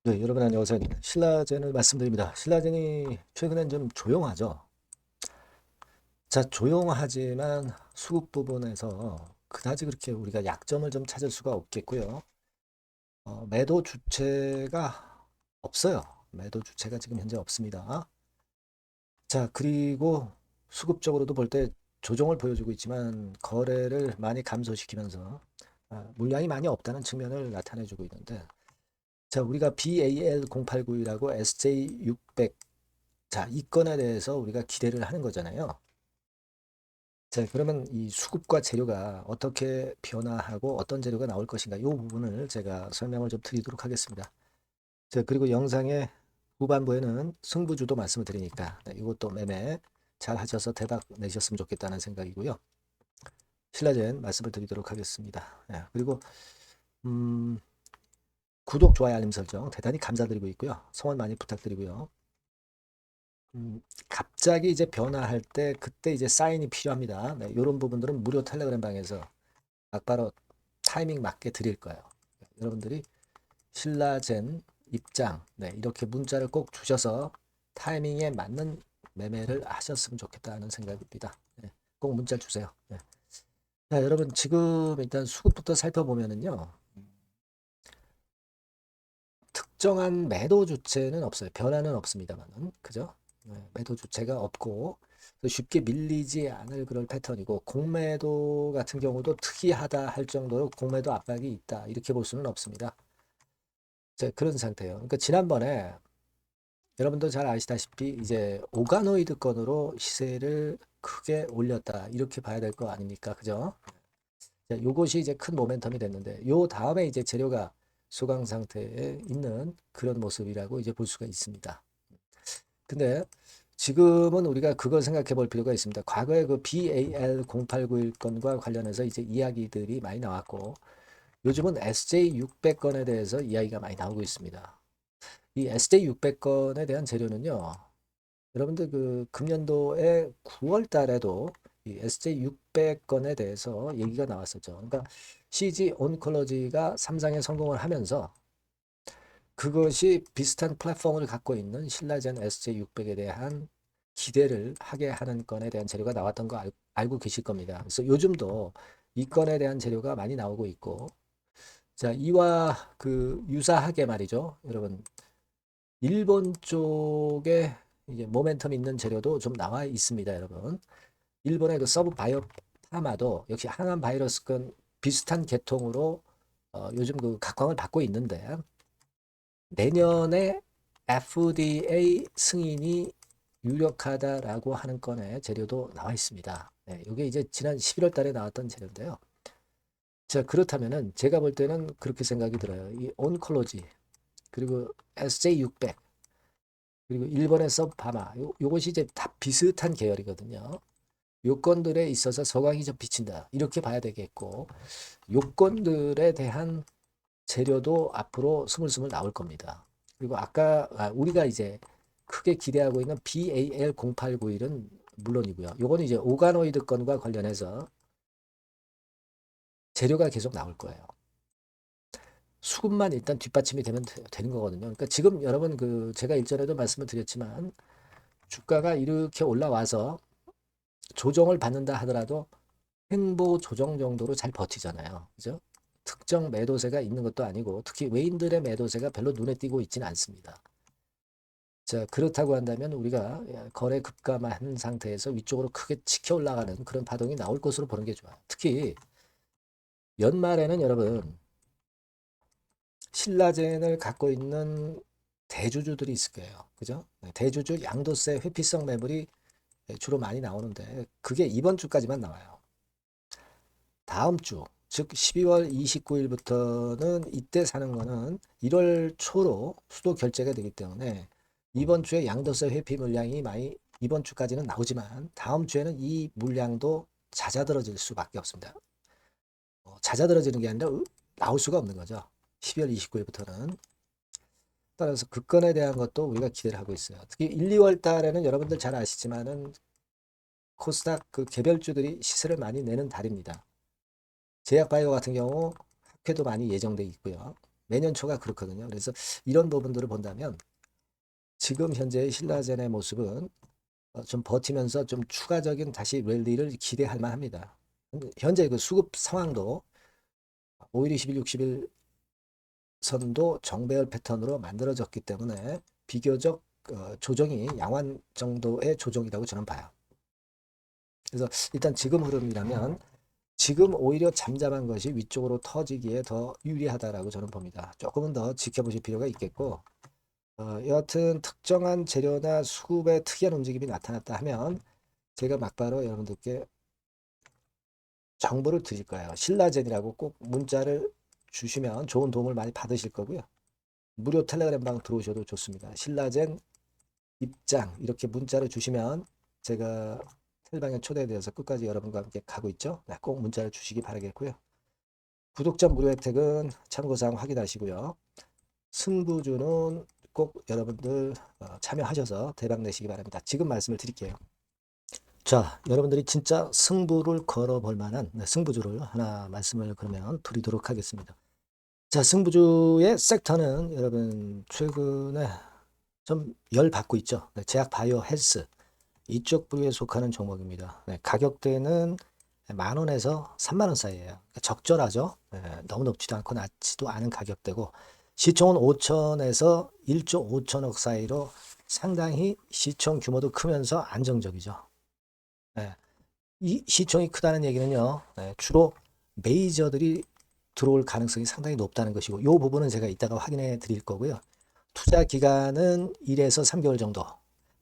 네, 여러분 안녕하세요. 신라젠을 말씀드립니다. 신라젠이 최근엔 좀 조용하죠. 자, 조용하지만 수급 부분에서 그다지 그렇게 우리가 약점을 좀 찾을 수가 없겠고요. 매도 주체가 없어요. 매도 주체가 지금 현재 없습니다. 자, 그리고 수급적으로도 볼 때 조정을 보여주고 있지만 거래를 많이 감소시키면서 물량이 많이 없다는 측면을 나타내주고 있는데, 자, 우리가 BAL0891하고 SJ600, 자, 이 건에 대해서 우리가 기대를 하는 거잖아요. 자, 그러면 이 수급과 재료가 어떻게 변화하고 어떤 재료가 나올 것인가, 이 부분을 제가 설명을 좀 드리도록 하겠습니다. 자, 그리고 영상의 후반부에는 승부주도 말씀을 드리니까 네, 이것도 매매 잘 하셔서 대박 내셨으면 좋겠다는 생각이고요. 신라젠 말씀을 드리도록 하겠습니다. 예, 그리고 음, 구독, 좋아요, 알림 설정 대단히 감사드리고 있고요. 성원 많이 부탁드리고요. 갑자기 이제 변화할 때 그때 이제 사인이 필요합니다. 네, 이런 부분들은 무료 텔레그램 방에서 막바로 타이밍 맞게 드릴 거예요. 여러분들이 신라젠 입장, 네, 이렇게 문자를 꼭 주셔서 타이밍에 맞는 매매를 하셨으면 좋겠다는 생각입니다. 네, 꼭 문자 주세요. 네. 자, 여러분 지금 일단 수급부터 살펴보면은요. 특정한 매도 주체는 없어요. 변화는 없습니다만은 그죠? 네, 매도 주체가 없고 쉽게 밀리지 않을 그런 패턴이고 공매도 같은 경우도 특이하다 할 정도로 공매도 압박이 있다 이렇게 볼 수는 없습니다. 자, 그런 상태예요. 그러니까 지난번에 여러분도 잘 아시다시피 이제 오가노이드 건으로 시세를 크게 올렸다 이렇게 봐야 될 거 아닙니까? 그죠? 자, 요것이 이제 큰 모멘텀이 됐는데 요 다음에 이제 재료가 소강 상태에 있는 그런 모습이라고 이제 볼 수가 있습니다. 근데 지금은 우리가 그걸 생각해 볼 필요가 있습니다. 과거에 그 BAL0891 건과 관련해서 이제 이야기들이 많이 나왔고 요즘은 SJ600 건에 대해서 이야기가 많이 나오고 있습니다. 이 SJ600 건에 대한 재료는요. 여러분들 그 금년도에 9월 달에도 이 SJ600 건에 대해서 얘기가 나왔었죠. 그러니까 CG 온컬러지가 삼상에 성공을 하면서 그것이 비슷한 플랫폼을 갖고 있는 신라젠 SJ600에 대한 기대를 하게 하는 건에 대한 재료가 나왔던 거 알고 계실 겁니다. 그래서 요즘도 이 건에 대한 재료가 많이 나오고 있고, 자, 이와 그 유사하게 말이죠. 여러분, 일본 쪽에 이제 모멘텀 있는 재료도 좀 나와 있습니다, 여러분. 일본의 그 서브 바이오 파마도 역시 항암 바이러스건 비슷한 계통으로 요즘 그 각광을 받고 있는데 내년에 FDA 승인이 유력하다라고 하는 건의 재료도 나와 있습니다. 네, 이게 이제 지난 11월 달에 나왔던 재료인데요. 자, 그렇다면은 제가 볼 때는 그렇게 생각이 들어요. 이 온콜로지 그리고 SJ600 그리고 일본의 서브파마 요것이 이제 다 비슷한 계열이거든요. 요건들에 있어서 서강이 좀 비친다. 이렇게 봐야 되겠고 요건들에 대한 재료도 앞으로 스물스물 나올 겁니다. 그리고 아까 우리가 이제 크게 기대하고 있는 BAL0891은 물론이고요. 요거는 이제 오가노이드 건과 관련해서 재료가 계속 나올 거예요. 수급만 일단 뒷받침이 되면 되는 거거든요. 그러니까 지금 여러분 그 제가 일전에도 말씀을 드렸지만 주가가 이렇게 올라와서 조정을 받는다 하더라도 횡보 조정 정도로 잘 버티잖아요. 그죠? 특정 매도세가 있는 것도 아니고 특히 외인들의 매도세가 별로 눈에 띄고 있지는 않습니다. 자, 그렇다고 한다면 우리가 거래 급감한 상태에서 위쪽으로 크게 치켜 올라가는 그런 파동이 나올 것으로 보는 게 좋아요. 특히 연말에는 여러분 신라젠을 갖고 있는 대주주들이 있을 거예요. 그죠? 네, 대주주 양도세 회피성 매물이 주로 많이 나오는데 그게 이번 주까지만 나와요. 다음 주, 즉 12월 29일부터는 이때 사는 거는 1월 초로 수도 결제가 되기 때문에 이번 주에 양도세 회피 물량이 많이 이번 주까지는 나오지만 다음 주에는 이 물량도 잦아들어질 수밖에 없습니다. 잦아들어지는 게 아니라 나올 수가 없는 거죠. 12월 29일부터는. 따라서 그 건에 대한 것도 우리가 기대를 하고 있어요. 특히 1, 2월 달에는 여러분들 잘 아시지만은 코스닥 그 개별주들이 시세를 많이 내는 달입니다. 제약바이오 같은 경우 학회도 많이 예정돼 있고요. 매년 초가 그렇거든요. 그래서 이런 부분들을 본다면 지금 현재의 신라젠의 모습은 좀 버티면서 좀 추가적인 다시 랠리를 기대할 만합니다. 현재 그 수급 상황도 5일, 20일, 60일 선도 정배열 패턴으로 만들어졌기 때문에 비교적 조정이 양호한 정도의 조정이라고 저는 봐요. 그래서 일단 지금 흐름이라면 지금 오히려 잠잠한 것이 위쪽으로 터지기에 더 유리하다라고 저는 봅니다. 조금은 더 지켜보실 필요가 있겠고 여하튼 특정한 재료나 수급의 특이한 움직임이 나타났다 하면 제가 막바로 여러분들께 정보를 드릴 거예요. 신라젠이라고 꼭 문자를 주시면 좋은 도움을 많이 받으실 거고요. 무료 텔레그램방 들어오셔도 좋습니다. 신라젠 입장 이렇게 문자를 주시면 제가 텔방에 초대되어서 끝까지 여러분과 함께 가고 있죠. 네, 꼭 문자를 주시기 바라겠고요. 구독자 무료 혜택은 참고사항 확인하시고요. 승부주는 꼭 여러분들 참여하셔서 대박 내시기 바랍니다. 지금 말씀을 드릴게요. 자, 여러분들이 진짜 승부를 걸어볼 만한 승부주를 하나 말씀을 그러면 드리도록 하겠습니다. 자, 승부주의 섹터는 여러분 최근에 좀 열 받고 있죠. 네, 제약 바이오 헬스 이쪽 부류에 속하는 종목입니다. 네, 가격대는 10,000원에서 30,000원 사이에요. 그러니까 적절하죠. 네, 너무 높지도 않고 낮지도 않은 가격대고 시총은 5천에서 1조 5천억 사이로 상당히 시총 규모도 크면서 안정적이죠. 네, 이 시총이 크다는 얘기는요. 네, 주로 메이저들이 들어올 가능성이 상당히 높다는 것이고 이 부분은 제가 이따가 확인해 드릴 거고요. 투자 기간은 1에서 3개월 정도,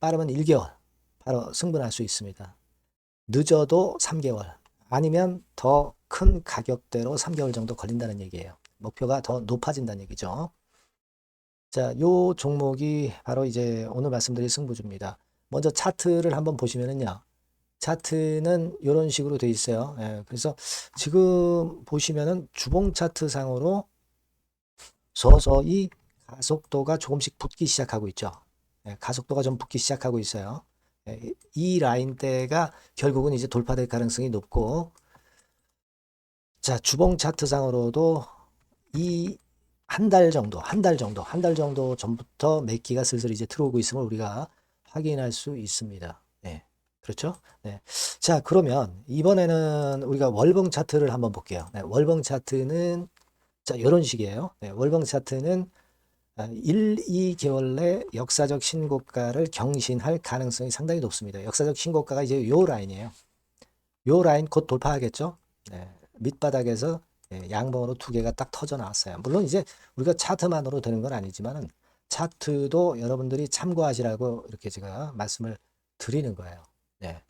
빠르면 1개월 바로 승분할 수 있습니다. 늦어도 3개월 아니면 더 큰 가격대로 3개월 정도 걸린다는 얘기예요. 목표가 더 높아진다는 얘기죠. 자, 요 종목이 바로 이제 오늘 말씀드릴 승부주입니다. 먼저 차트를 한번 보시면은요. 차트는 이런 식으로 돼 있어요. 예, 그래서 지금 보시면은 주봉 차트 상으로 서서히 가속도가 조금씩 붙기 시작하고 있죠. 예, 가속도가 좀 붙기 시작하고 있어요. 예, 이 라인대가 결국은 이제 돌파될 가능성이 높고, 자, 주봉 차트상으로도 이 한 달 정도 전부터 매기가 슬슬 이제 들어오고 있음을 우리가 확인할 수 있습니다. 네, 그렇죠? 네. 자, 그러면 이번에는 우리가 월봉 차트를 한번 볼게요. 네, 월봉 차트는 자, 이런 식이에요. 네, 월봉 차트는 1, 2개월 내 역사적 신고가를 경신할 가능성이 상당히 높습니다. 역사적 신고가가 이제 요 라인이에요. 요 라인 곧 돌파하겠죠? 네, 밑바닥에서 양봉으로 두 개가 딱 터져 나왔어요. 물론 이제 우리가 차트만으로 되는 건 아니지만은 차트도 여러분들이 참고하시라고 이렇게 제가 말씀을 드리는 거예요. 네.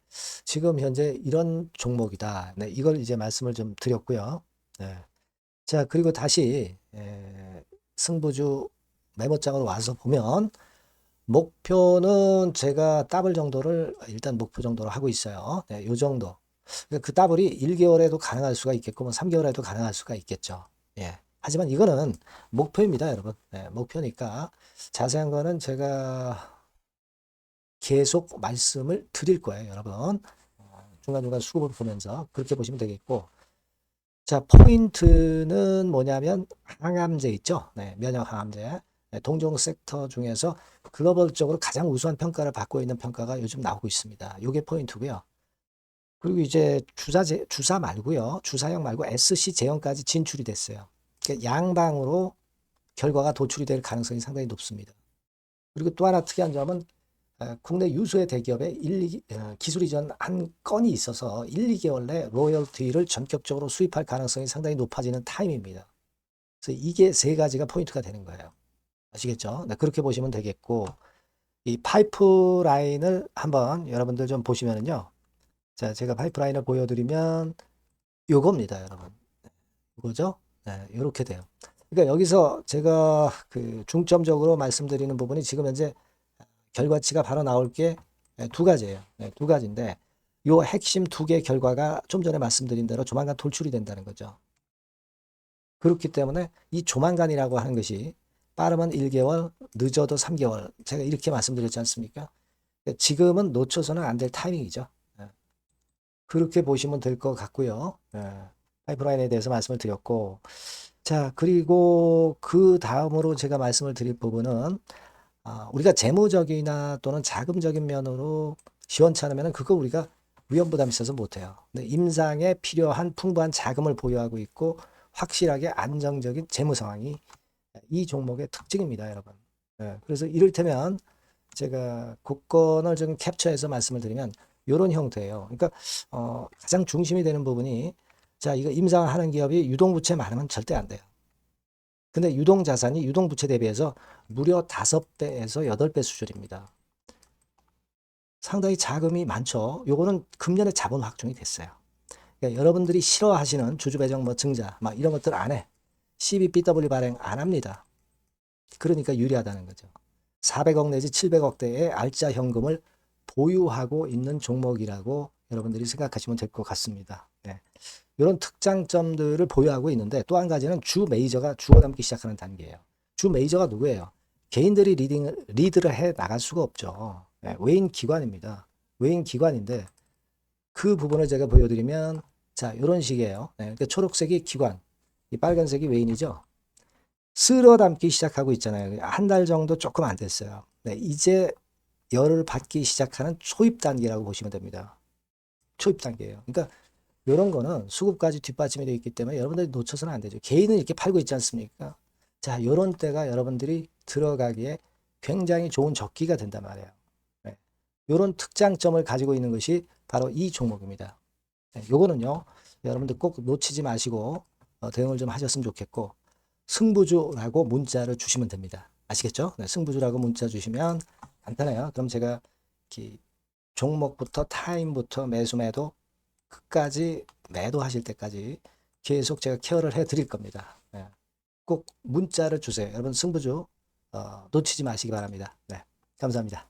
지금 현재 이런 종목이다. 네, 이걸 이제 말씀을 좀 드렸고요. 네. 자, 그리고 다시 승부주 메모장으로 와서 보면 목표는 제가 더블 정도를 일단 목표 정도로 하고 있어요. 네, 요 정도. 그 더블이 1개월에도 가능할 수가 있겠고, 뭐 3개월에도 가능할 수가 있겠죠. 예. 하지만 이거는 목표입니다, 여러분. 네, 목표니까 자세한 거는 제가 계속 말씀을 드릴 거예요, 여러분. 중간중간 수급을 보면서 그렇게 보시면 되겠고. 자, 포인트는 뭐냐면 항암제 있죠? 네, 면역 항암제. 네, 동종 섹터 중에서 글로벌적으로 가장 우수한 평가를 받고 있는 평가가 요즘 나오고 있습니다. 요게 포인트고요. 그리고 이제 주사 말고요. 주사형 말고 SC 제형까지 진출이 됐어요. 그러니까 양방으로 결과가 도출이 될 가능성이 상당히 높습니다. 그리고 또 하나 특이한 점은 국내 유수의 대기업에 기술 이전 한 건이 있어서 1, 2개월 내 로열티를 전격적으로 수입할 가능성이 상당히 높아지는 타임입니다. 그래서 이게 세 가지가 포인트가 되는 거예요. 아시겠죠? 네, 그렇게 보시면 되겠고 이 파이프라인을 한번 여러분들 좀 보시면은요. 자, 제가 파이프라인을 보여드리면 요겁니다, 여러분. 이거죠? 네, 이렇게 돼요. 그러니까 여기서 제가 그 중점적으로 말씀드리는 부분이 지금 현재 결과치가 바로 나올 게 두 가지예요. 네, 두 가지인데 요 핵심 두 개 결과가 좀 전에 말씀드린 대로 조만간 돌출이 된다는 거죠. 그렇기 때문에 이 조만간이라고 하는 것이 빠르면 1개월, 늦어도 3개월. 제가 이렇게 말씀드렸지 않습니까? 지금은 놓쳐서는 안 될 타이밍이죠. 네. 그렇게 보시면 될 것 같고요. 파이프라인에 대해서 말씀을 드렸고 자, 그리고 그 다음으로 제가 말씀을 드릴 부분은 우리가 재무적이나 또는 자금적인 면으로 시원치 않으면 그거 우리가 위험 부담이 있어서 못해요. 근데 임상에 필요한 풍부한 자금을 보유하고 있고 확실하게 안정적인 재무 상황이 이 종목의 특징입니다, 여러분. 예, 그래서 이를테면 제가 국권을 좀 캡처해서 말씀을 드리면 이런 형태예요. 그러니까 가장 중심이 되는 부분이 자, 이거 임상하는 기업이 유동부채 많으면 절대 안 돼요. 근데 유동자산이 유동부채 대비해서 무려 5배에서 8배 수준입니다. 상당히 자금이 많죠. 요거는 금년에 자본 확충이 됐어요. 그러니까 여러분들이 싫어하시는 주주배정 뭐 증자 막 이런 것들 안 해. CBBW 발행 안 합니다. 그러니까 유리하다는 거죠. 400억 내지 700억대의 알짜 현금을 보유하고 있는 종목이라고 여러분들이 생각하시면 될 것 같습니다. 네. 이런 특장점들을 보유하고 있는데 또 한 가지는 주 메이저가 주워담기 시작하는 단계예요. 주 메이저가 누구예요? 개인들이 리드를 해 나갈 수가 없죠. 네, 외인 기관입니다. 외인 기관인데 그 부분을 제가 보여드리면 자 이런 식이에요. 네, 그러니까 초록색이 기관, 이 빨간색이 외인이죠. 쓸어 담기 시작하고 있잖아요. 한 달 정도 조금 안 됐어요. 네, 이제 열을 받기 시작하는 초입 단계라고 보시면 됩니다. 초입 단계예요. 그러니까 이런 거는 수급까지 뒷받침이 되어 있기 때문에 여러분들이 놓쳐서는 안 되죠. 개인은 이렇게 팔고 있지 않습니까? 자, 이런 때가 여러분들이 들어가기에 굉장히 좋은 적기가 된단 말이에요. 네. 이런 특장점을 가지고 있는 것이 바로 이 종목입니다. 네, 요거는요, 여러분들 꼭 놓치지 마시고 대응을 좀 하셨으면 좋겠고, 승부주라고 문자를 주시면 됩니다. 아시겠죠? 네, 승부주라고 문자 주시면 간단해요. 그럼 제가 이렇게 종목부터 타임부터 매수 매도 끝까지 매도하실 때까지 계속 제가 케어를 해 드릴 겁니다. 네. 꼭 문자를 주세요. 여러분 승부주 놓치지 마시기 바랍니다. 네, 감사합니다.